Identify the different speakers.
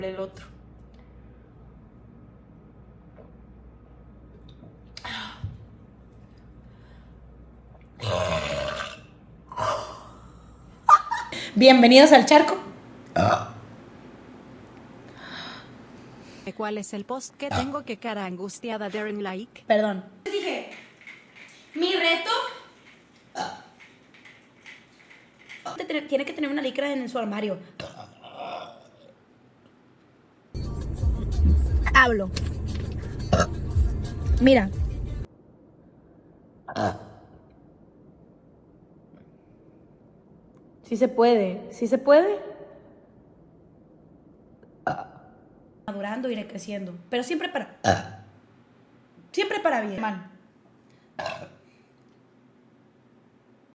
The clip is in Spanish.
Speaker 1: el otro. Bienvenidos al charco.
Speaker 2: ¿Cuál es el post que tengo? Que cara angustiada, Darren like.
Speaker 1: Perdón. Dije, mi reto tiene que tener una licra en su armario. Hablo. Mira. Sí se puede, sí se puede. Madurando, iré creciendo. Pero siempre para bien. Man.